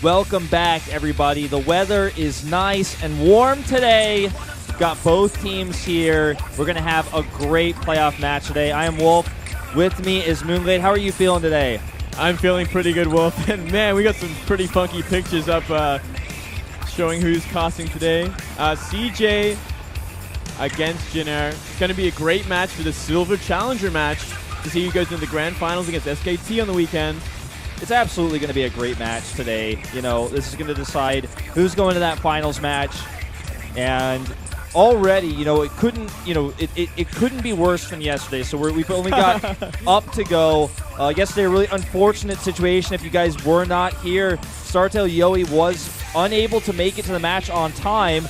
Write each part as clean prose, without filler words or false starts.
Welcome back, everybody. The weather is nice and warm today. Got both teams here. We're going to have a great playoff match today. I am Wolf. With me is Moonglade. How are you feeling today? I'm feeling pretty good, Wolf. And man, we got some pretty funky pictures up showing who's casting today. CJ against Jinair. It's going to be a great match for the Silver Challenger match to see who goes into the Grand Finals against SKT on the weekend. It's absolutely going to be a great match today. You know, this is going to decide who's going to that finals match. And already, you know, it couldn't be worse than yesterday. So we've only got up to go. Yesterday, a really unfortunate situation. If you guys were not here, Startail Yoey was unable to make it to the match on time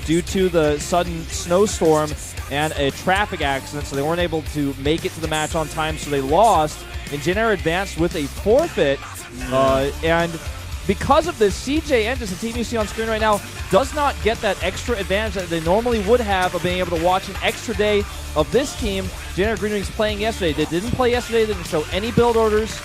due to the sudden snowstorm and a traffic accident. So they weren't able to make it to the match on time, so they lost. And Jinair advanced with a forfeit. And because of this, CJ Entis, the team you see on screen right now, does not get that extra advantage that they normally would have of being able to watch an extra day of this team. Jinair Green Wings playing yesterday. They didn't play yesterday. They didn't show any build orders.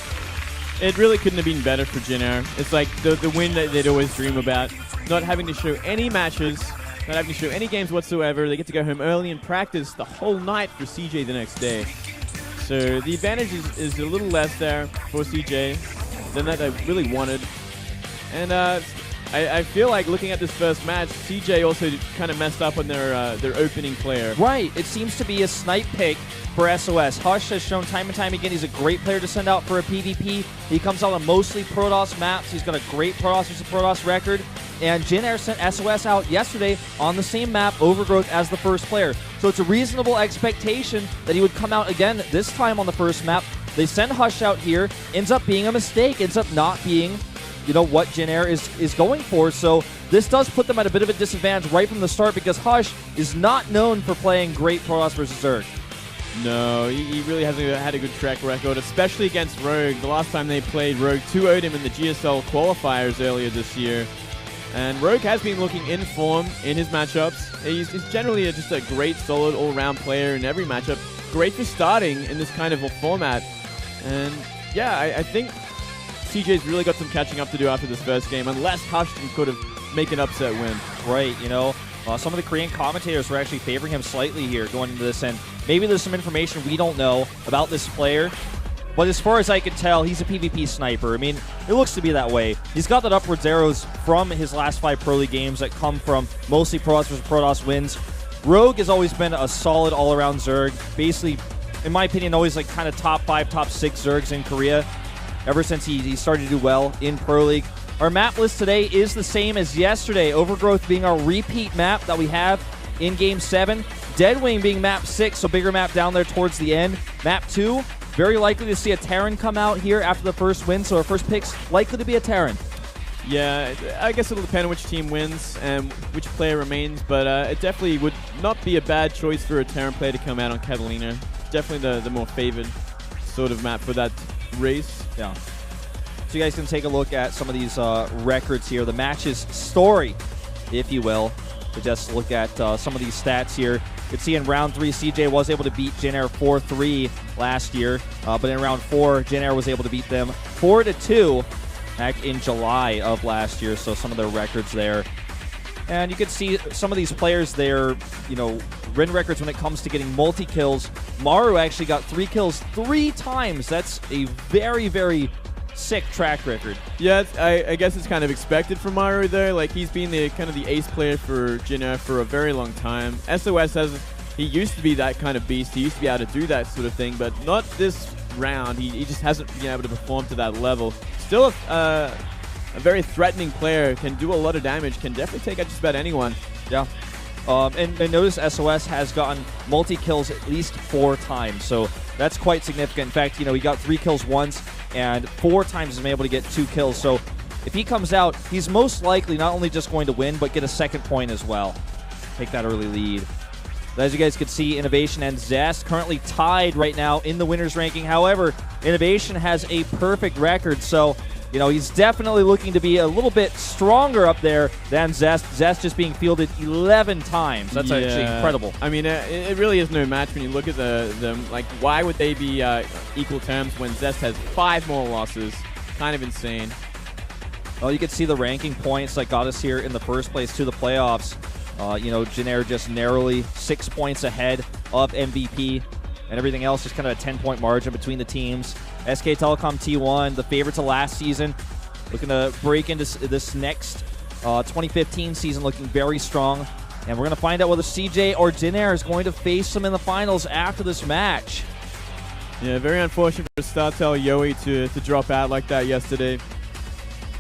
It really couldn't have been better for Jinair. It's like the win that they'd always dream about. Not having to show any matches, not having to show any games whatsoever. They get to go home early and practice the whole night for CJ the next day. So the advantage is a little less there for CJ than that they really wanted. And I feel like looking at this first match, CJ also kind of messed up on their opening player. Right. It seems to be a snipe pick for SOS. Hush has shown time and time again he's a great player to send out for a PvP. He comes out on mostly Protoss maps. He's got a great Protoss versus Protoss record. And Jinair sent SOS out yesterday on the same map, Overgrowth, as the first player. So it's a reasonable expectation that he would come out again this time on the first map. They send Hush out here. Ends up being a mistake. Ends up not being, you know, what Jinair is going for. So this does put them at a bit of a disadvantage right from the start because Hush is not known for playing great Protoss versus Zerg. No, he really hasn't had a good track record, especially against Rogue. The last time they played, Rogue 2-0'd him in the GSL qualifiers earlier this year. And Rogue has been looking in form in his matchups. He's generally just a great, solid, all-round player in every matchup. Great for starting in this kind of a format. And yeah, I think CJ's really got some catching up to do after this first game, unless Hushton could have make an upset win. Right, you know, some of the Korean commentators were actually favoring him slightly here going into this, and maybe there's some information we don't know about this player. But as far as I can tell, he's a PvP sniper. I mean, it looks to be that way. He's got that upwards arrows from his last 5 Pro League games that come from mostly Protoss versus Protoss wins. Rogue has always been a solid all-around Zerg. Basically, in my opinion, always like kind of top 5, top 6 Zergs in Korea ever since he started to do well in Pro League. Our map list today is the same as yesterday. Overgrowth being our repeat map that we have in Game 7. Deadwing being map 6, so bigger map down there towards the end. Map 2. Very likely to see a Terran come out here after the first win, so our first pick's likely to be a Terran. Yeah, I guess it'll depend on which team wins and which player remains, but it definitely would not be a bad choice for a Terran player to come out on Catalina. Definitely the more favored sort of map for that race. Yeah. So you guys can take a look at some of these records here. The match's story, if you will. To just look at some of these stats here. You can see in round 3, CJ was able to beat Jinair 4-3 last year. But in round 4, Jinair was able to beat them 4-2 back in July of last year. So some of their records there. And you can see some of these players there, you know, win records when it comes to getting multi-kills. Maru actually got 3 kills 3 times. That's a very, very sick track record. Yeah, I guess it's kind of expected from Maru there. Like, he's been the kind of the ace player for Jinair for a very long time. SOS he used to be that kind of beast. He used to be able to do that sort of thing, but not this round. He just hasn't been able to perform to that level. Still a very threatening player, can do a lot of damage, can definitely take out just about anyone. Yeah. And notice SOS has gotten multi-kills at least 4 times, so that's quite significant. In fact, you know, he got 3 kills once, and 4 times he's been able to get 2 kills. So if he comes out, he's most likely not only just going to win, but get a second point as well. Take that early lead. As you guys can see, Innovation and Zest currently tied right now in the winners ranking. However, Innovation has a perfect record, so you know, he's definitely looking to be a little bit stronger up there than Zest. Zest just being fielded 11 times. That's actually incredible. I mean, it really is no match when you look at them. Like, why would they be equal terms when Zest has 5 more losses? Kind of insane. Well, you can see the ranking points that got us here in the first place to the playoffs. You know, Jin just narrowly 6 points ahead of MVP, and everything else just kind of a 10-point margin between the teams. SK Telecom T1, the favorites of last season, looking to break into this next 2015 season, looking very strong. And we're going to find out whether CJ or Jin is going to face them in the finals after this match. Yeah, very unfortunate for Startel Yoi to drop out like that yesterday.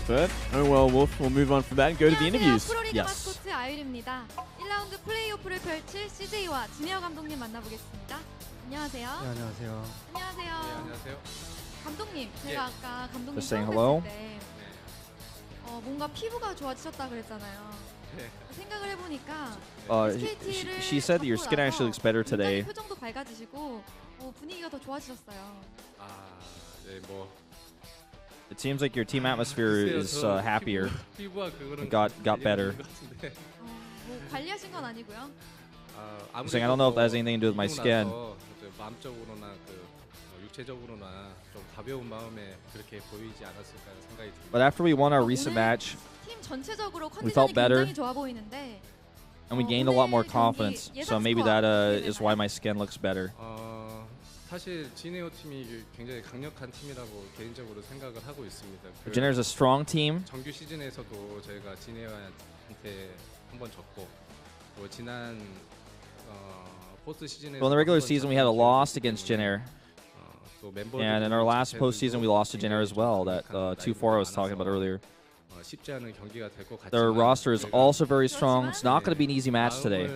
But, oh well, we'll move on from that and go to the interviews. Yes. 마스코트 아유리입니다. 1라운드 플레이오프를 펼칠 CJ와 진혜어 감독님 만나보겠습니다. 안녕하세요. 네, 안녕하세요. 안녕하세요. 안녕하세요. 감독님, 제가 아까 감독님 Just saying 처음 hello. 뵀을 때 뭔가 피부가 좋아지셨다 그랬잖아요. 네. 생각을 해보니까 She said that your skin actually looks better today. 표정도 밝아지시고 분위기가 더 좋아지셨어요. 아, 네, 뭐 It seems like your team atmosphere is happier. 피부와 그거는 got better. 뭐 관리하신 건 아니고요. I'm saying I don't know if that has anything to do with my skin. 마음적으로나 육체적으로나 좀 가벼운 마음에 그렇게 보이지 않았을까 생각이 듭니다. But after we won our recent match, 팀 전체적으로 we felt 컨디션이 better. 굉장히 좋아 보이는데 and we gained a lot more confidence. So maybe that is why my skin looks better. 사실 지네오 팀이 굉장히 강력한 팀이라고 개인적으로 생각을 하고 있습니다. Jin is a strong team. 정규 시즌에서도 저희가 지네오한테 한번 졌고 또 지난 포스트 시즌에 Well, in the regular season, we had a loss against Jin and in our last postseason, we lost to Jin as well. That 2-4 I was talking about earlier. 쉽지 않은 경기가 될 것 같지만 Their roster is also very strong. It's not going to be an easy match today.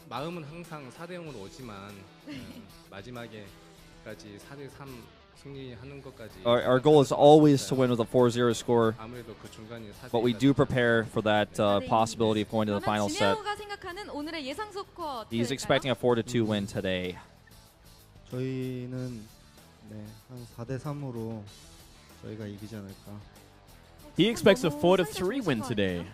마음은 항상 4대 0으로 오지만 마지막에까지 4대 3 승리하는 것까지. Our goal is always to win with a 4-0 score, 아무래도 그 중간이 4대 but we do prepare for that possibility of going to the final set. 진혜어가 생각하는 오늘의 예상 스코어 He's expecting a 4-2 win today. 저희는 한 4대 3으로 저희가 이기지 않을까. He expects a 4-3 win today.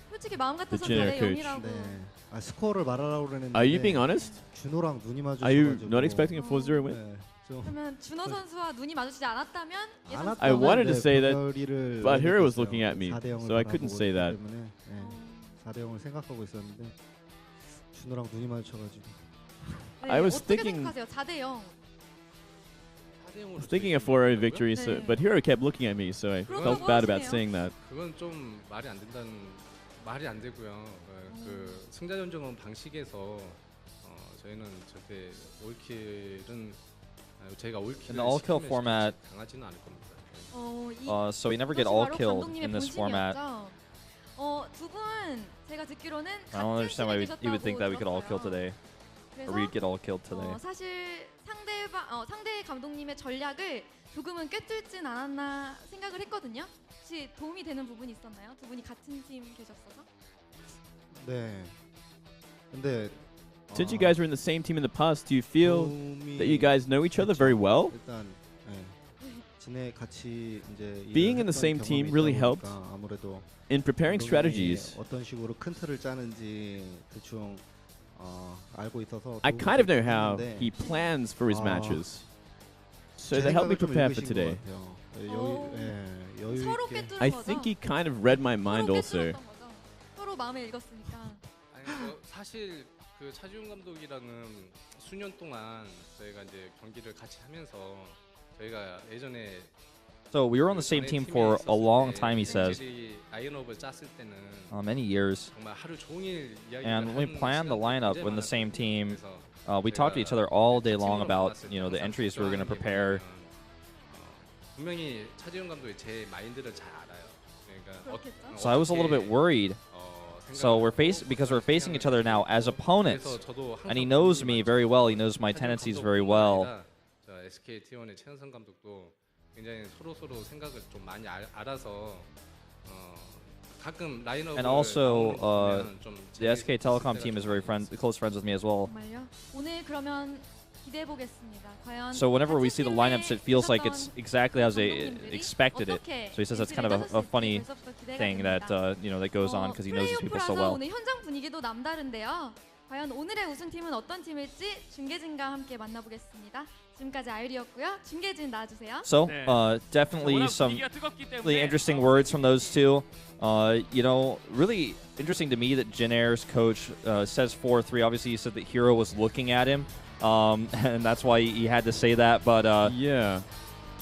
솔직히 마음 같아서 The Jin 4대 coach. 0이라고. 네. 스코어를 말하라고 그랬는데. Are you being honest? 준호랑 눈이 마주쳐 Are you 가지고. not expecting a 4-0 win? 네. 좀 그러면 준호 선수와 눈이 마주치지 않았다면 예상 I wanted to 네, say that, 별거리를 but Hero was 해줬어요. looking at me, 4대 0을 so I couldn't say that. 때문에, 4대 0을 생각하고 있었는데 준호랑 눈이 마주쳐가지고. I was 어떻게 thinking- 생각하세요? 4대 0. I was thinking a 4-0 victory, so, but Hero kept looking at me, so I felt bad about saying that. 그건 좀 말이 안 되고요. 그 승자 전적은 방식에서 저희는 절대 올킬은 저희가 올킬을 In the all-kill format, 당하지는 않을 겁니다. so we never get all killed in this format. 두분 제가 듣기로는 I don't understand why you would think that we could all kill today, or we'd get all killed today. 사실 상대 감독님의 전략을 조금은 꿰뚫진 않았나 생각을 했거든요. 혹시 도움이 되는 부분이 있었나요? 두 분이 같은 팀 계셨어서? 네. 근데 Since you guys were in the same team in the past, do you feel 도움이 that you guys know each other very well? 일단 진해 같이 이제 Being in the same team really helped 아무래도 in preparing 감독님이 strategies. 어떤 식으로 큰 틀을 짜는지 대충 알고 있어서 I kind of know how 했는데 he plans for his 아, matches, so 제 they helped me 생각을 좀 prepare for 읽으신 것 today. 같아요. 여유 서로 있게. 꿰뚫은 I 거죠? think he kind of read my mind 서로 also. 꿰뚫었던 거죠? 서로 마음을 읽었으니까. 사실 그 차지훈 감독이랑은 수년 동안 저희가 이제 경기를 같이 하면서 저희가 예전에 So we were on the same team for a long time, he says, 라인업을 짰을 때는 many years. 정말 하루 종일 이야기를 And when we 하는 planned the 시간도 lineup 굉장히 in the same 많았거든요. team, 그래서 we talked to each other all day long about, 나왔을 you know, the 때 entries we were going to 항상 prepare. 분명히 차지훈 감독이 제 마인드를 잘 알아요. 그러니까 그렇겠죠? So I was a little bit worried. So because we're facing each other now as opponents, and he knows me very well. He knows my tendencies very well. SK T1의 최현성 감독도 굉장히 서로 생각을 좀 많이 알아서 가끔 라인업을 And also, 보면 좀 The SK Telecom team is very close friends with me as well. 정말요? 오늘 그러면 기대해 보겠습니다. 과연 So whenever we see the lineups, it feels like it's 있었던 exactly as they 감독님들이 expected it. 어떻게 So he says that's kind of a funny thing that that goes on because he knows these people so 플레이오프라서 well. 오늘 현장 분위기도 남다른데요. 과연 오늘의 우승팀은 어떤 팀일지 중계진과 함께 만나보겠습니다. 지금까지 아유리였고요. 중계진 나와주세요. So, Yeah. definitely 워낙 some 분위기가 뜨겁기 really 때문에 interesting words from those two. You know, really interesting to me that Jin Air's coach says 4-3. Obviously, he said that Hero was looking at him, and that's why he had to say that. But yeah.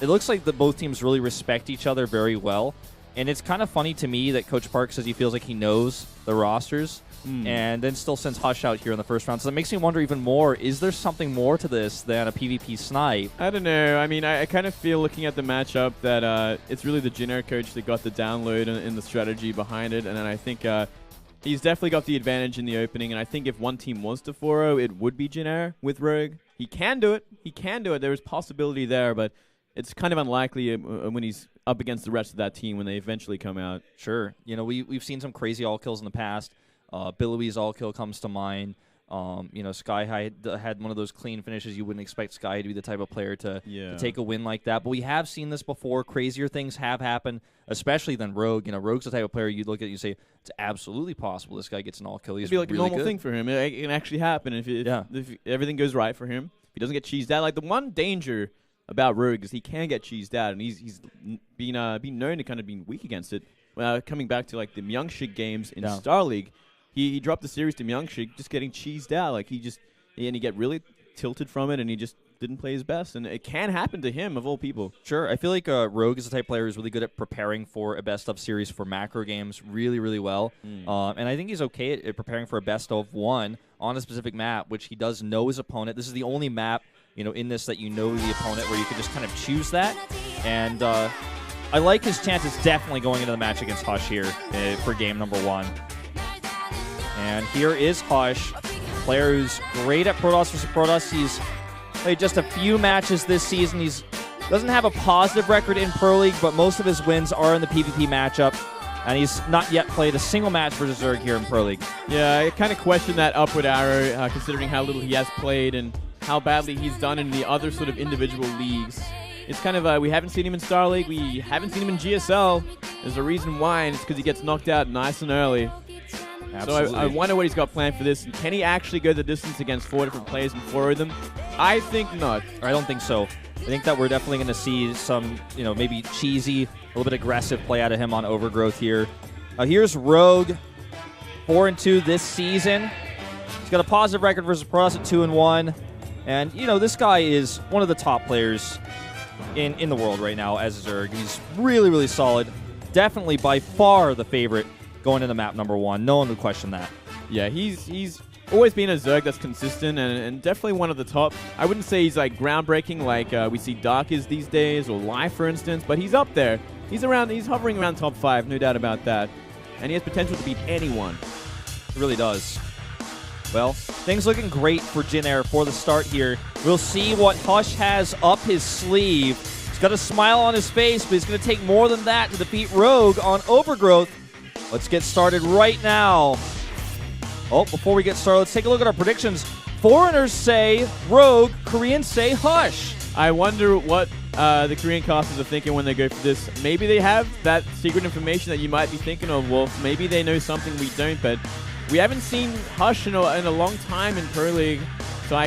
it looks like that both teams really respect each other very well. And it's kind of funny to me that Coach Park says he feels like he knows the rosters and then still sends Hush out here in the first round. So that makes me wonder even more, is there something more to this than a PvP snipe? I don't know. I mean, I kind of feel looking at the matchup that it's really the Jin Air coach that got the download in the strategy behind it. And then I think he's definitely got the advantage in the opening. And I think if one team was to 4-0, it would be Jin Air with Rogue. He can do it. He can do it. There is possibility there, but it's kind of unlikely when he's up against the rest of that team when they eventually come out. Sure. You know, we've seen some crazy all kills in the past. Billouie's all kill comes to mind. You know, Sky High had one of those clean finishes. You wouldn't expect Sky to be the type of player to take a win like that. But we have seen this before. Crazier things have happened, especially than Rogue. You know, Rogue's the type of player you'd look at and you say, it's absolutely possible this guy gets an all kill. He's It'd be like really a normal good. thing for him. It can actually happen if everything goes right for him. If he doesn't get cheesed out. Like, the one danger about Rogue is he can get cheesed out, and he's been known to kind of be weak against it. Coming back to like the Myungshik games in Star League, he dropped the series to Myungshik just getting cheesed out. Like he get really tilted from it, and he just didn't play his best. And it can happen to him of all people. Sure, I feel like Rogue is the type of player who's really good at preparing for a best of series for macro games really, really well. And I think he's okay at preparing for a best of one on a specific map, which he does know his opponent. This is the only map, you know, in this that you know the opponent, where you can just kind of choose that. And I like his chances definitely going into the match against Hush here for game number 1. And here is Hush, player who's great at Protoss versus Protoss. He's played just a few matches this season. He doesn't have a positive record in Pro League, but most of his wins are in the PvP matchup. And he's not yet played a single match for Zerg here in Pro League. Yeah, I kind of question that upward arrow, considering how little he has played and how badly he's done in the other sort of individual leagues. It's kind of, we haven't seen him in Star League, we haven't seen him in GSL. There's a reason why, and it's because he gets knocked out nice and early. Absolutely. So I wonder what he's got planned for this. And can he actually go the distance against 4 different players and 4 of them? I think not. I don't think so. I think that we're definitely going to see some, you know, maybe cheesy, a little bit aggressive play out of him on Overgrowth here. Here's Rogue, 4-2 this season. He's got a positive record versus Protoss at 2-1. And, you know, this guy is one of the top players in the world right now as a Zerg. He's really, really solid. Definitely by far the favorite going into map number 1. No one would question that. Yeah, he's always been a Zerg that's consistent and definitely one of the top. I wouldn't say he's like groundbreaking like we see Dark is these days or Life, for instance, but he's up there. He's hovering around top 5, no doubt about that. And he has potential to beat anyone. It really does. Well, things looking great for Jin Air for the start here. We'll see what Hush has up his sleeve. He's got a smile on his face, but he's going to take more than that to defeat Rogue on Overgrowth. Let's get started right now. Oh, before we get started, let's take a look at our predictions. Foreigners say Rogue, Koreans say Hush. I wonder what the Korean casters are thinking when they go for this. Maybe they have that secret information that you might be thinking of, Wolf. Maybe they know something we don't, but we haven't seen Hush in a long time in Pro League, so I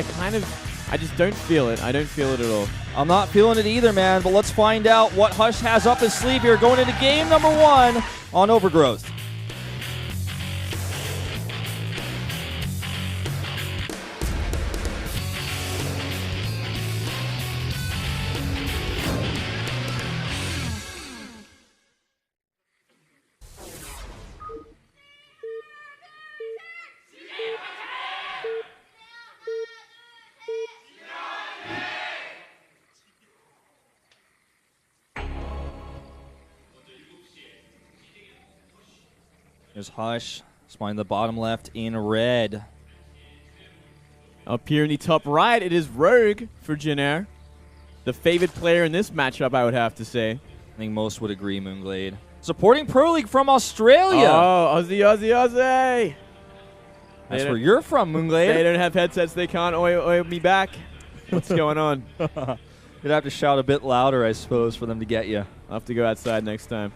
just don't feel it. I don't feel it at all. I'm not feeling it either, man, but let's find out what Hush has up his sleeve here going into game number 1 on Overgrowth. There's Hush, spawning the bottom left in red. Up here in the top right, it is Rogue for Jin Air. The favored player in this matchup, I would have to say. I think most would agree, Moonglade. Supporting Pro League from Australia. Oh, Aussie. That's where you're from, Moonglade. They don't have headsets. They can't oil me back. What's going on? You'd have to shout a bit louder, I suppose, for them to get you. I'll have to go outside next time.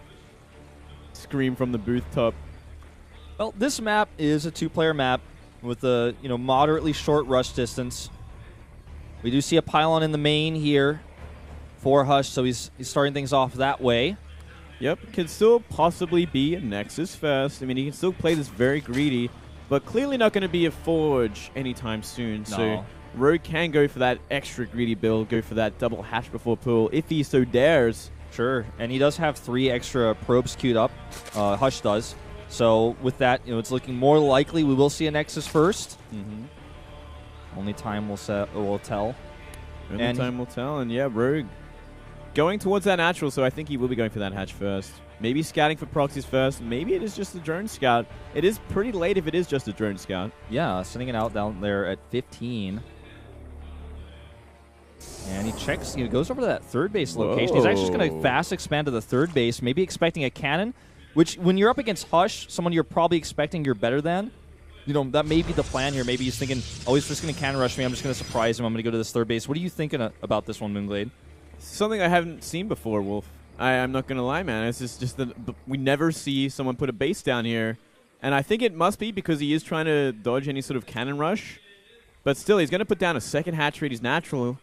Scream from the booth top. Well, this map is a 2-player map with a moderately short rush distance. We do see a pylon in the main here for Hush, so he's starting things off that way. Yep, could still possibly be a Nexus first. I mean, he can still play this very greedy, but clearly not going to be a Forge anytime soon. No. So Rogue can go for that extra greedy build, go for that double hatch before pool, if he so dares. Sure, and he does have 3 extra probes queued up. Hush does. So with that, it's looking more likely we will see a Nexus first. Only time will tell. Only time will tell, and yeah, Rogue going towards that natural, so I think he will be going for that hatch first. Maybe scouting for proxies first. Maybe it is just a drone scout. It is pretty late if it is just a drone scout. Yeah, sending it out down there at 15. And he checks, he goes over to that third base location. He's actually just going to fast expand to the third base, maybe expecting a cannon, which when you're up against Hush, someone you're probably expecting you're better than, that may be the plan here. Maybe he's thinking, oh, he's just going to cannon rush me. I'm just going to surprise him. I'm going to go to this third base. What are you thinking about this one, Moonglade? Something I haven't seen before, Wolf. I'm not going to lie, man. It's just that we never see someone put a base down here. And I think it must be because he is trying to dodge any sort of cannon rush. But still, he's going to put down a second hatch rate. He's natural.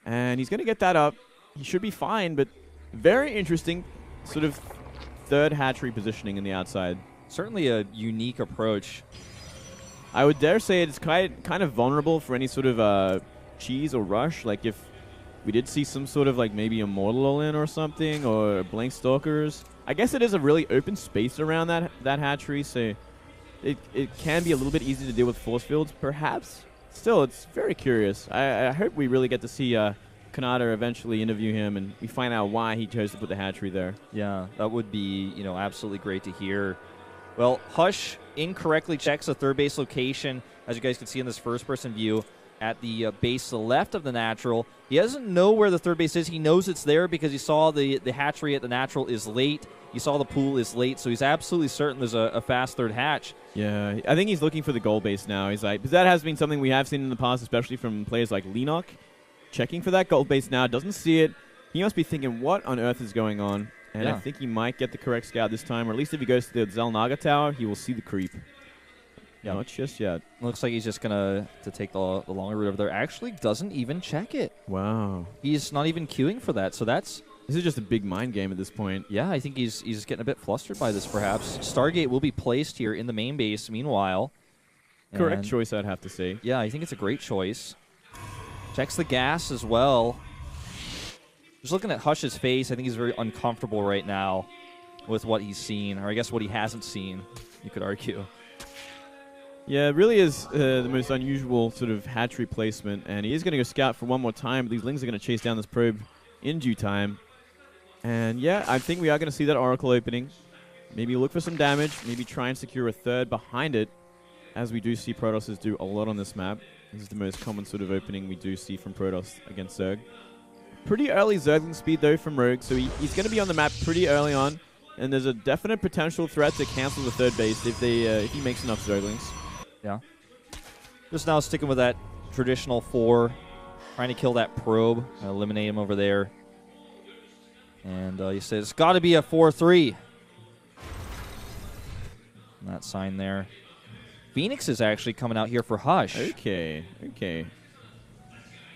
And he's going to get that up. He should be fine, but very interesting sort of third hatchery positioning in the outside. Certainly a unique approach. I would dare say it's kind of vulnerable for any sort of cheese or rush. Like if we did see some sort of like maybe a Mortal all-in or something, or Blank Stalkers. I guess it is a really open space around that hatchery, so it can be a little bit easy to deal with force fields, perhaps. Still, it's very curious. I hope we really get to see Kanata eventually interview him, and we find out why he chose to put the hatchery there. Yeah, that would be, absolutely great to hear. Well, Hush incorrectly checks the third base location, as you guys can see in this first-person view, at the base to the left of the natural. He doesn't know where the third base is. He knows it's there because he saw the hatchery at the natural is late. He saw the pool is late, so he's absolutely certain there's a fast third hatch. Yeah, I think he's looking for the goal base now. He's like, because that has been something we have seen in the past, especially from players like Lenok. Checking for that goal base now, doesn't see it. He must be thinking, what on earth is going on? And yeah. I think he might get the correct scout this time, or at least if he goes to the Zelnaga Tower, he will see the creep. Yeah, not just yet. Looks like he's just going to take the longer route over there. Actually doesn't even check it. Wow. He's not even queuing for that, so that's... This is just a big mind game at this point. Yeah, I think he's getting a bit flustered by this, perhaps. Stargate will be placed here in the main base, meanwhile. Correct choice, I'd have to say. Yeah, I think it's a great choice. Checks the gas as well. Just looking at Hush's face, I think he's very uncomfortable right now with what he's seen, or I guess what he hasn't seen, you could argue. Yeah, it really is the most unusual sort of hatchery placement, and he is going to go scout for one more time, but these Lings are going to chase down this probe in due time. And yeah, I think we are going to see that Oracle opening. Maybe look for some damage, maybe try and secure a third behind it, as we do see Protosses do a lot on this map. This is the most common sort of opening we do see from Protoss against Zerg. Pretty early Zergling speed though from Rogue, so he's going to be on the map pretty early on, and there's a definite potential threat to cancel the third base if he makes enough Zerglings. Yeah. Just now sticking with that traditional 4, trying to kill that probe, eliminate him over there. And he says, it's got to be a 4-3. That sign there. Phoenix is actually coming out here for Hush. Okay.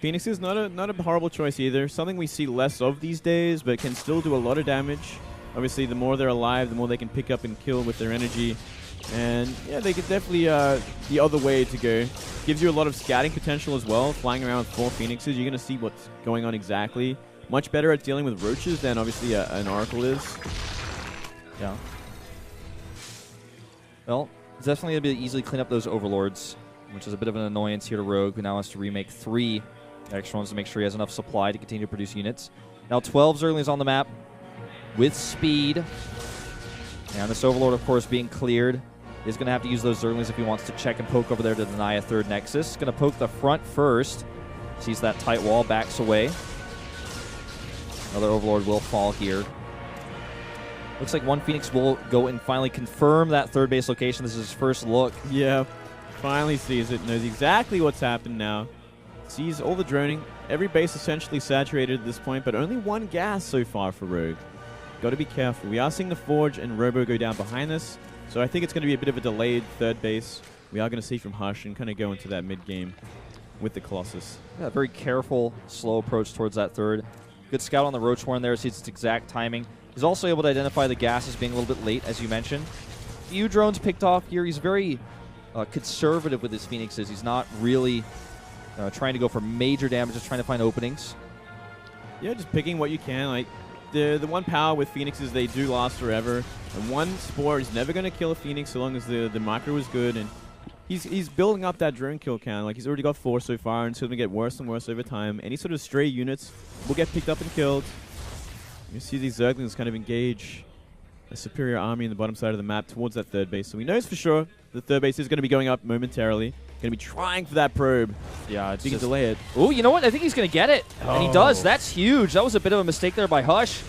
Phoenix is not a horrible choice either. Something we see less of these days, but can still do a lot of damage. Obviously, the more they're alive, the more they can pick up and kill with their energy. And yeah, they could definitely the other way to go. Gives you a lot of scouting potential as well. Flying around with 4 Phoenixes, you're going to see what's going on exactly. Much better at dealing with roaches than obviously an Oracle is. Yeah. Well, it's definitely going to be easily clean up those Overlords, which is a bit of an annoyance here to Rogue, who now has to remake 3 extra ones to make sure he has enough supply to continue to produce units. Now 12 Zerglings on the map with speed. And this Overlord, of course, being cleared, is going to have to use those Zerglings if he wants to check and poke over there to deny a third Nexus. Going to poke the front first. Sees that tight wall, backs away. Another Overlord will fall here. Looks like one Phoenix will go and finally confirm that third base location. This is his first look. Yeah, finally sees it. Knows exactly what's happened now. Sees all the droning. Every base essentially saturated at this point, but only 1 gas so far for Rogue. Got to be careful. We are seeing the Forge and Robo go down behind this, so I think it's going to be a bit of a delayed third base. We are going to see from Hush and kind of go into that mid-game. with the Colossus. Yeah, very careful, slow approach towards that third. Good scout on the Roach Horn there, sees its exact timing. He's also able to identify the gas as being a little bit late, as you mentioned. Few drones picked off here. He's very conservative with his Phoenixes. He's not really trying to go for major damage, just trying to find openings. Yeah, just picking what you can. Like the one power with Phoenixes, they do last forever. And one Spore is never going to kill a Phoenix so long as the micro is good. And he's building up that drone kill count. Like he's already got 4 so far, and it's going to get worse and worse over time. Any sort of stray units will get picked up and killed. You see these Zerglings kind of engage a superior army in the bottom side of the map towards that third base. So we know for sure the third base is going to be going up momentarily. Going to be trying for that probe. Yeah, it's he can just delay it. Oh, you know what? I think he's going to get it. And he does. That's huge. That was a bit of a mistake there by Hush.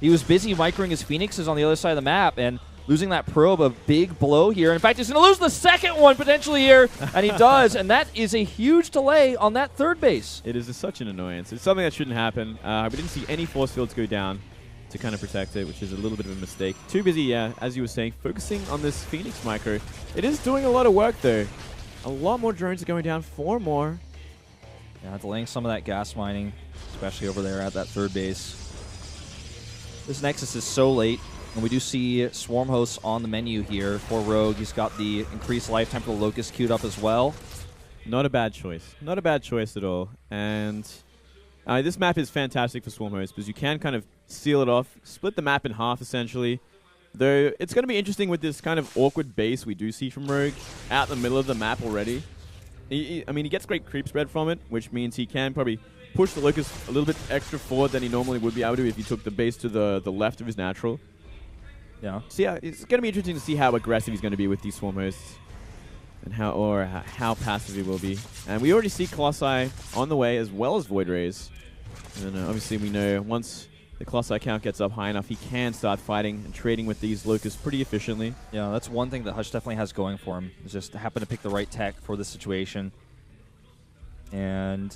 He was busy microing his Phoenixes on the other side of the map, and losing that probe, a big blow here. In fact, he's going to lose the second one potentially here, and he does, and that is a huge delay on that third base. It is such an annoyance. It's something that shouldn't happen. We didn't see any force fields go down to kind of protect it, which is a little bit of a mistake. Too busy, yeah, as you were saying, focusing on this Phoenix micro. It is doing a lot of work, though. A lot more drones are going down, 4 more. Yeah, delaying some of that gas mining, especially over there at that third base. This Nexus is so late, and we do see Swarm Hosts on the menu here for Rogue. He's got the increased lifetime for the Locust queued up as well. Not a bad choice. Not a bad choice at all. And this map is fantastic for Swarm Hosts because you can kind of seal it off, split the map in half essentially. Though it's going to be interesting with this kind of awkward base we do see from Rogue out in the middle of the map already. I mean, he gets great creep spread from it, which means he can probably push the Locust a little bit extra forward than he normally would be able to if he took the base to the left of his natural. Yeah. So yeah, it's going to be interesting to see how aggressive he's going to be with these Swarm Hosts and how passive he will be. And we already see Colossi on the way as well as Void Rays. And obviously we know once the Colossi count gets up high enough, he can start fighting and trading with these Locusts pretty efficiently. Yeah, that's one thing that Hush definitely has going for him, is just to happen to pick the right tech for this situation. And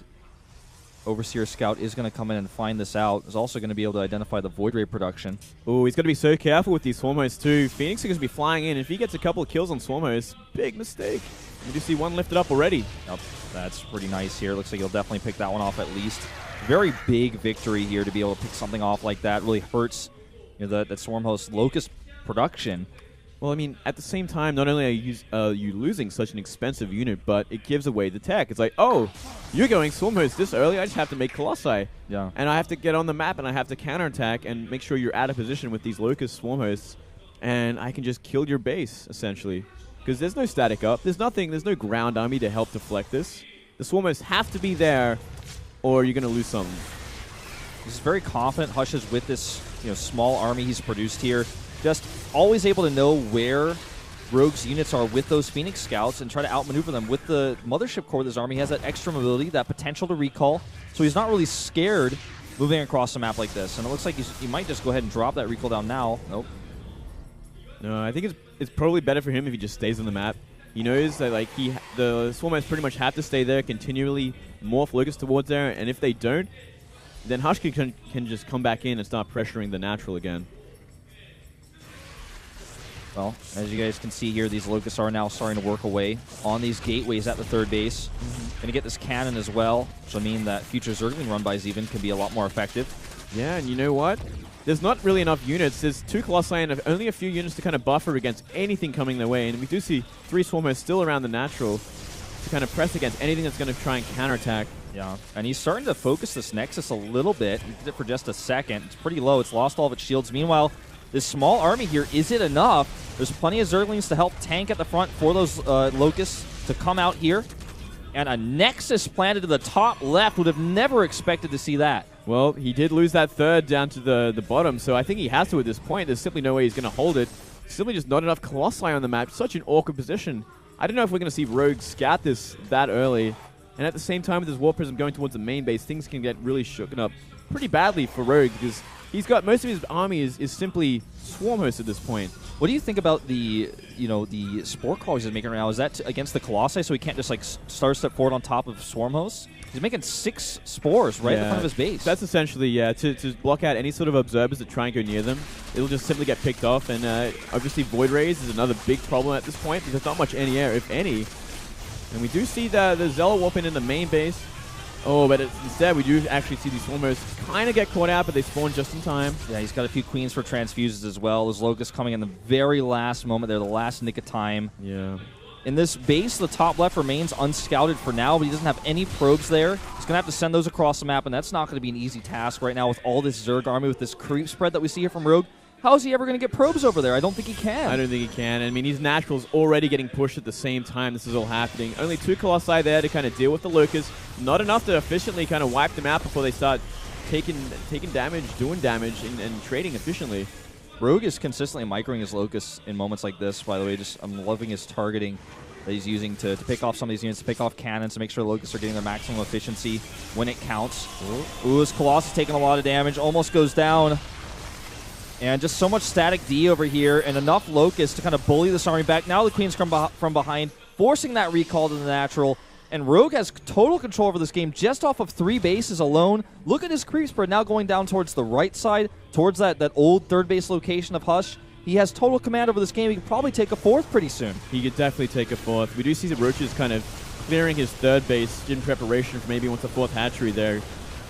Overseer Scout is going to come in and find this out. He's also going to be able to identify the Void Ray production. Oh, he's got to be so careful with these Swarm Hosts too. Phoenix is going to be flying in. If he gets a couple of kills on Swarm Hosts, big mistake. You do see one lifted up already. Yep, that's pretty nice here. Looks like he'll definitely pick that one off at least. Very big victory here to be able to pick something off like that. Really hurts that Swarm Host Locust production. Well, I mean, at the same time, not only are you losing such an expensive unit, but it gives away the tech. It's like, oh, you're going Swarm Host this early, I just have to make Colossi. Yeah. And I have to get on the map, and I have to counterattack and make sure you're out of position with these Locust Swarm Hosts, and I can just kill your base, essentially. Because there's no static up. There's no ground army to help deflect this. The Swarm Hosts have to be there, or you're going to lose something. He's very confident. Hush is with this small army he's produced here. Just always able to know where Rogue's units are with those Phoenix Scouts and try to outmaneuver them. With the Mothership Core of this army, he has that extra mobility, that potential to recall. So he's not really scared moving across a map like this. And it looks like he might just go ahead and drop that recall down now. Nope. No, I think it's probably better for him if he just stays on the map. He knows that the Swarm Hosts pretty much have to stay there, continually morph Locust towards there, and if they don't, then Hush can just come back in and start pressuring the natural again. Well, as you guys can see here, these Locusts are now starting to work away on these gateways at the third base. Going to get this cannon as well, which will mean that future Zergling run by Zeven can be a lot more effective. Yeah, and you know what? There's not really enough units. There's 2 Colossi and only a few units to kind of buffer against anything coming their way. And we do see 3 Swarm Hosts still around the natural to kind of press against anything that's going to try and counterattack. Yeah, and he's starting to focus this Nexus a little bit. He did it for just a second. It's pretty low. It's lost all of its shields. Meanwhile, this small army here, is it enough? There's plenty of Zerglings to help tank at the front for those Locusts to come out here. And a Nexus planted to the top left. Would have never expected to see that. Well, he did lose that third down to the bottom, so I think he has to at this point. There's simply no way he's going to hold it. Simply just not enough Colossi on the map. Such an awkward position. I don't know if we're going to see Rogue scout this that early. And at the same time, with his War Prism going towards the main base, things can get really shooken up pretty badly for Rogue, because he's got most of his army is simply Swarm Hosts at this point. What do you think about the Spore Crawlers he's making right now? Is that against the Colossi, so he can't just start step forward on top of Swarm Hosts? He's making 6 spores right in front of his base. That's essentially, to block out any sort of observers that try and go near them. It'll just simply get picked off, and obviously Void Rays is another big problem at this point, because there's not much anti-air, if any. And we do see the Zealot warping in the main base. Oh, but instead we do actually see these Swarmers kind of get caught out, but they spawn just in time. Yeah, he's got a few Queens for transfuses as well. Those Locusts coming in the very last moment. They're the last nick of time. Yeah. In this base, the top left remains unscouted for now, but he doesn't have any probes there. He's going to have to send those across the map, and that's not going to be an easy task right now with all this Zerg army, with this creep spread that we see here from Rogue. How is he ever going to get probes over there? I don't think he can. I don't think he can. I mean, these Naturals already getting pushed at the same time this is all happening. Only 2 Colossi there to kind of deal with the Locusts. Not enough to efficiently kind of wipe them out before they start taking damage, doing damage, and trading efficiently. Rogue is consistently microing his Locusts in moments like this, by the way. I'm loving his targeting that he's using to pick off some of these units, to pick off cannons, to make sure the Locusts are getting their maximum efficiency when it counts. Ooh, this Colossus taking a lot of damage, almost goes down. And just so much static D over here, and enough Locusts to kind of bully this army back. Now the Queens come from behind, forcing that recall to the natural. And Rogue has total control over this game just off of 3 bases alone. Look at his creep spread now going down towards the right side, towards that old third base location of Hush. He has total command over this game. He could probably take a 4th pretty soon. He could definitely take a 4th. We do see the Roaches kind of clearing his 3rd base in preparation for maybe once a 4th hatchery there.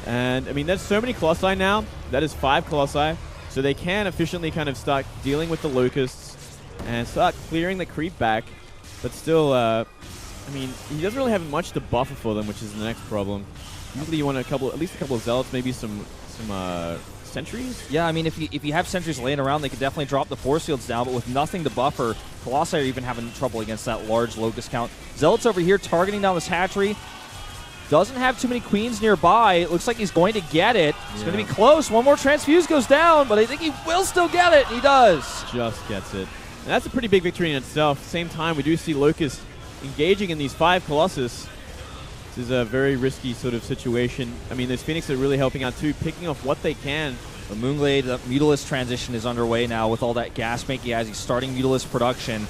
And, I mean, there's so many Colossi now. That is 5 Colossi. So they can efficiently kind of start dealing with the Locusts and start clearing the creep back. But still, I mean, he doesn't really have much to buffer for them, which is the next problem. Usually you want at least a couple of Zealots, maybe some sentries? Yeah, I mean, if you have sentries laying around, they could definitely drop the force fields down, but with nothing to buffer, Colossi are even having trouble against that large Locust count. Zealots over here targeting down this hatchery. Doesn't have too many Queens nearby. It looks like he's going to get it. It's going to be close. One more transfuse goes down, but I think he will still get it. He does. Just gets it. And that's a pretty big victory in itself. At the same time, we do see Locust engaging in these 5 Colossus. This is a very risky sort of situation. I mean, those Phoenix are really helping out too, picking off what they can. The Moonglade, the Mutalisk transition is underway now with all that gas make he has. He's starting Mutalisk production.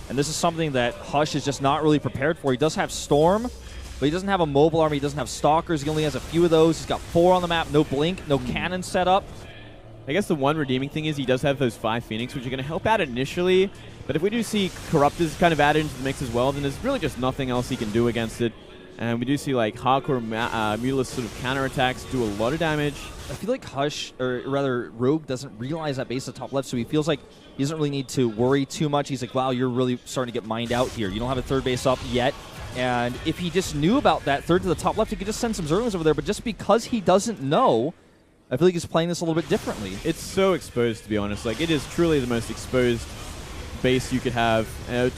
And this is something that Hush is just not really prepared for. He does have Storm, but he doesn't have a mobile army. He doesn't have Stalkers. He only has a few of those. He's got 4 on the map. No Blink, no cannon set up. I guess the one redeeming thing is he does have those 5 Phoenix, which are going to help out initially. But if we do see Corruptors kind of added into the mix as well, then there's really just nothing else he can do against it. And we do see like hardcore Mutalisk sort of counterattacks do a lot of damage. I feel like Hush, or rather Rogue, doesn't realize that base at the top left, so he feels like he doesn't really need to worry too much. He's like, wow, you're really starting to get mined out here. You don't have a 3rd base up yet. And if he just knew about that 3rd to the top left, he could just send some Zerglings over there. But just because he doesn't know, I feel like he's playing this a little bit differently. It's so exposed, to be honest. Like, it is truly the most exposed base you could have.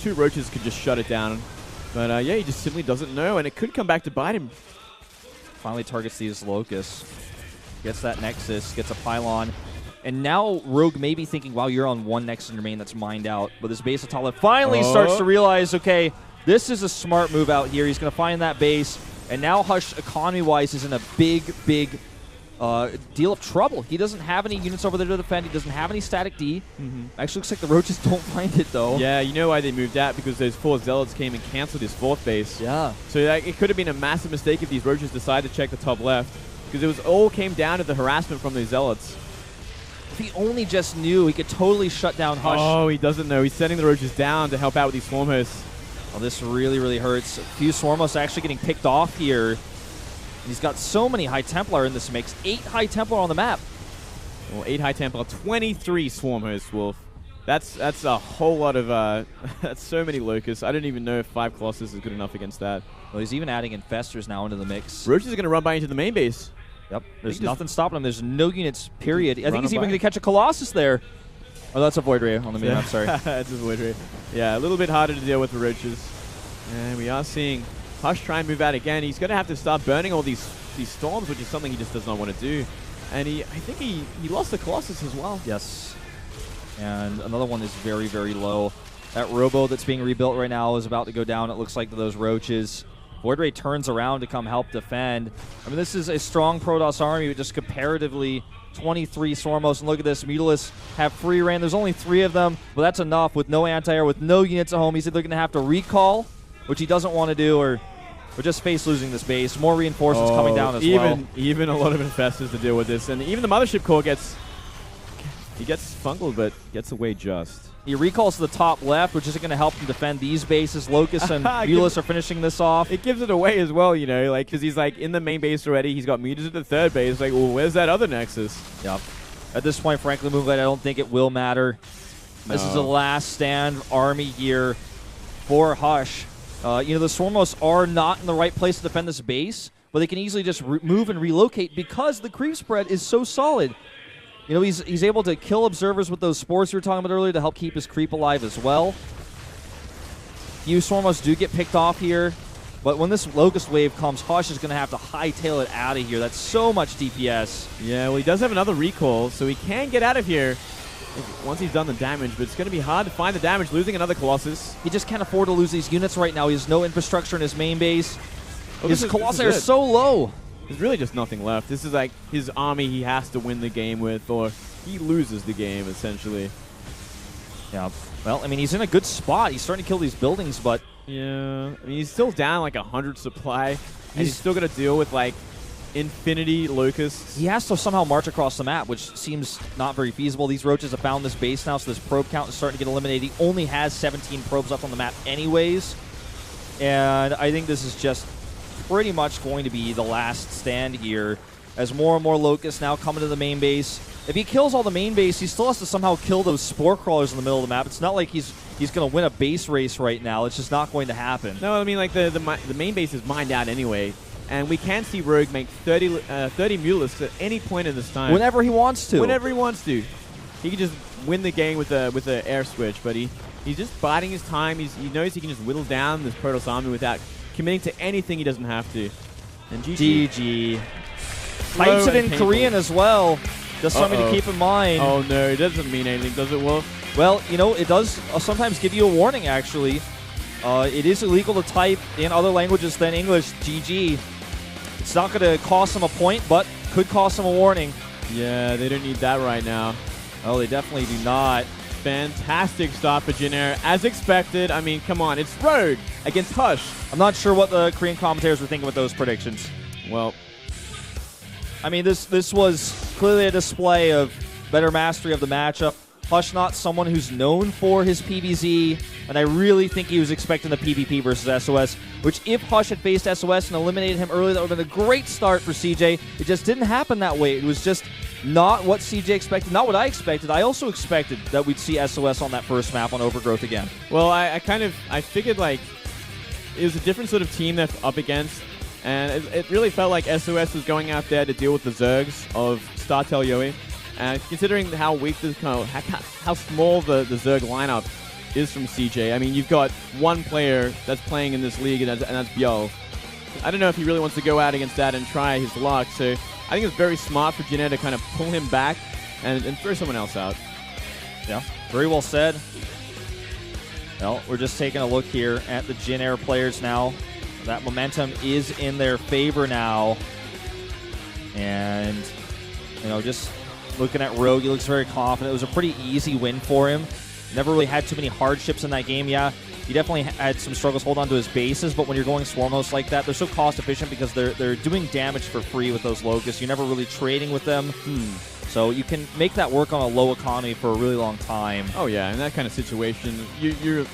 2 Roaches could just shut it down. But yeah, he just simply doesn't know, and it could come back to bite him. Finally targets these Locusts. Gets that Nexus, gets a Pylon. And now Rogue may be thinking, wow, you're on 1 Nexus in your main that's mined out. But this base at top left finally starts to realize, okay, this is a smart move out here. He's going to find that base. And now Hush, economy-wise, is in a big deal of trouble. He doesn't have any units over there to defend. He doesn't have any static D. Actually looks like the Roaches don't find it, though. Yeah, you know why they moved out? Because those 4 Zealots came and canceled his 4th base. Yeah. So it could have been a massive mistake if these Roaches decided to check the top left. Because it was all came down to the harassment from those Zealots. If he only just knew, he could totally shut down Hush. Oh, he doesn't know. He's sending the Roaches down to help out with these Swarm Hosts. Oh, this really, really hurts. A few Swarm Hosts actually getting picked off here. He's got so many High Templar in this mix. 8 High Templar on the map. Well, 8 High Templar, 23 Swarm Hosts, Wolf. That's a whole lot of... that's so many Locusts. I don't even know if 5 Colossus is good enough against that. Well, he's even adding Infestors now into the mix. Roaches are going to run by into the main base. Yep. There's nothing stopping him. There's no units, period. I think he's even going to catch a Colossus there. Oh, that's a Void Ray on the main map, sorry. That's a Void Ray. Yeah, a little bit harder to deal with the Roaches. And we are seeing Hush try and move out again. He's going to have to start burning all these storms, which is something he just does not want to do. And I think he lost the Colossus as well. Yes. And another one is very, very low. That Robo that's being rebuilt right now is about to go down. It looks like to those Roaches. Void Ray turns around to come help defend. I mean, this is a strong Protoss army, but just comparatively 23 Swarmos. And look at this, Mutalisk have free reign. There's only 3 of them, but that's enough with no anti-air, with no units at home. He's either going to have to recall, which he doesn't want to do, or just face losing this base. More reinforcements coming down as well. Even a lot of Infestors to deal with this. And even the Mothership Core gets He gets fungled, but gets away just. He recalls to the top left, which isn't going to help him defend these bases. Locust and Mulus are finishing this off. It gives it away as well, you know, like, because he's, like, in the main base already. He's got Mutas at the third base. Like, well, where's that other Nexus? Yep. At this point, frankly, Moonlight, I don't think it will matter. No. This is a last stand army here for Hush. You know, the Swarmos are not in the right place to defend this base, but they can easily just move and relocate because the creep spread is so solid. You know, he's able to kill observers with those spores we were talking about earlier to help keep his creep alive as well. Few Swarmos do get picked off here, but when this Locust wave comes, Hush is going to have to hightail it out of here. That's so much DPS. Yeah, well, he does have another recall, so he can get out of here once he's done the damage, but it's going to be hard to find the damage, losing another Colossus. He just can't afford to lose these units right now. He has no infrastructure in his main base. Oh, His Colossi are so low. There's really just nothing left. This is like his army he has to win the game with, or he loses the game, essentially. Yeah. Well, I mean, he's in a good spot. He's starting to kill these buildings, but... Yeah. I mean, he's still down like 100 supply, and he's still got to deal with, like, infinity locusts. He has to somehow march across the map, which seems not very feasible. These roaches have found this base now, so this probe count is starting to get eliminated. He only has 17 probes left on the map anyways, and I think this is just pretty much going to be the last stand here as more and more locusts now come into the main base. If he kills all the main base, he still has to somehow kill those spore crawlers in the middle of the map. It's not like he's going to win a base race right now. It's just not going to happen. No, I mean, like, the main base is mined out anyway, and we can see Rogue make 30 Mulists at any point in this time. Whenever he wants to. Whenever he wants to. He can just win the game with the air switch, but he's just biding his time. He knows he can just whittle down this Protoss army without committing to anything he doesn't have to. And GG. Types it in Korean as well. Just something to keep in mind. Oh no, it doesn't mean anything, does it, Wolf? Well, you know, it does sometimes give you a warning, actually. It is illegal to type in other languages than English, GG. It's not going to cost them a point, but could cost them a warning. Yeah, they don't need that right now. Oh, they definitely do not. Fantastic start for Jin Air, as expected. I mean, come on, it's Rogue against Hush. I'm not sure what the Korean commentators were thinking with those predictions. Well, I mean, this was clearly a display of better mastery of the matchup. Hush not someone who's known for his PvZ, and I really think he was expecting the PvP versus SOS, which if Hush had faced SOS and eliminated him early, that would have been a great start for CJ. It just didn't happen that way. It was just not what CJ expected, not what I expected. I also expected that we'd see SOS on that first map on Overgrowth again. Well, I figured, like, it was a different sort of team they're up against, and it really felt like SOS was going out there to deal with the Zergs of Startel Yoi. And considering how weak this how small the Zerg lineup is from CJ, I mean, you've got one player that's playing in this league, and that's Bjol. I don't know if he really wants to go out against that and try his luck, so I think it's very smart for Jin Air to kind of pull him back and throw someone else out. Yeah, very well said. Well, we're just taking a look here at the Jin Air players now. That momentum is in their favor now. And, you know, just looking at Rogue, he looks very confident. It was a pretty easy win for him. Never really had too many hardships in that game. Yeah, he definitely had some struggles hold on to his bases, but when you're going Swarmos like that, they're so cost efficient because they're doing damage for free with those Locusts. You're never really trading with them. So you can make that work on a low economy for a really long time. Oh yeah, in that kind of situation, you're